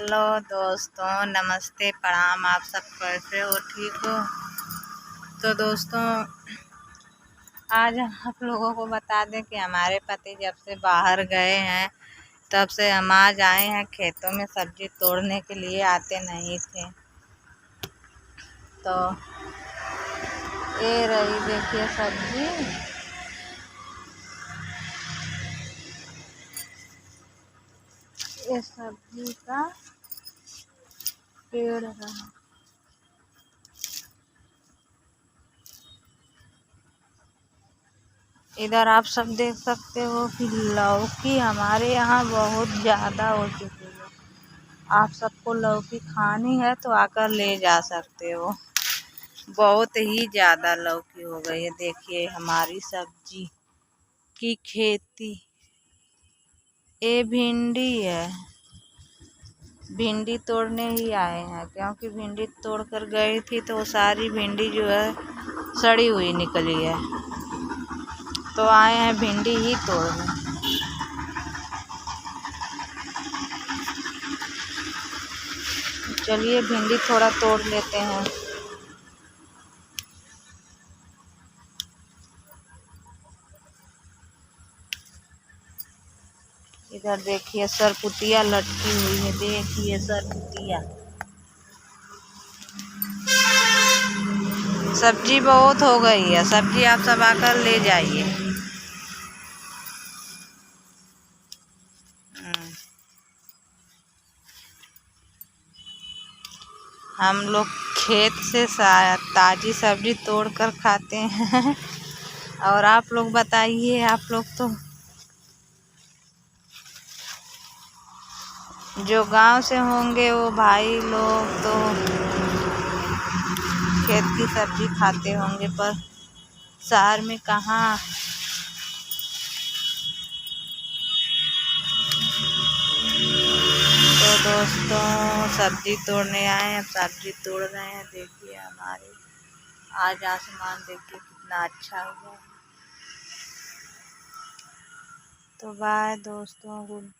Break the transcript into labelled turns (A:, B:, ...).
A: Hello दोस्तों, नमस्ते, प्रणाम। आप सब कैसे हो? ठीक हो? तो दोस्तों, आज आप लोगों को बता दें कि हमारे पति जब से बाहर गए हैं तब से हम आज आए हैं खेतों में सब्जी तोड़ने के लिए। आते नहीं थे। तो ये रही, देखिए सब्जी। ये सब्जी का पेड़ रहा। इधर आप सब देख सकते हो कि लौकी हमारे यहाँ बहुत ज़्यादा हो चुकी है। आप सबको लौकी खानी है तो आकर ले जा सकते हो। बहुत ही ज़्यादा लौकी हो गई है। देखिए हमारी सब्जी की खेती। ये भिंडी है। भिंडी तोड़ने ही आए हैं क्योंकि भिंडी तोड़ कर गई थी तो सारी भिंडी जो है सड़ी हुई निकली है, तो आए हैं भिंडी ही तोड़ने। चलिए भिंडी थोड़ा तोड़ लेते हैं। इधर देखिए सरपुतिया लटकी हुई है। देखिए सरपुतिया। सब्जी बहुत हो गई है। सब्जी आप सब आकर ले जाइए। हम लोग खेत से ताज़ी सब्जी तोड़कर खाते हैं। और आप लोग बताइए, आप लोग तो जो गांव से होंगे वो भाई लोग तो खेत की सब्जी खाते होंगे, पर शहर में कहाँ। तो दोस्तों, सब्जी तोड़ने आए हैं। सब्जी तोड़ रहे हैं। देखिए हमारे आज आसमान देखिए कितना अच्छा हुआ है। तो बाय दोस्तों, गुड।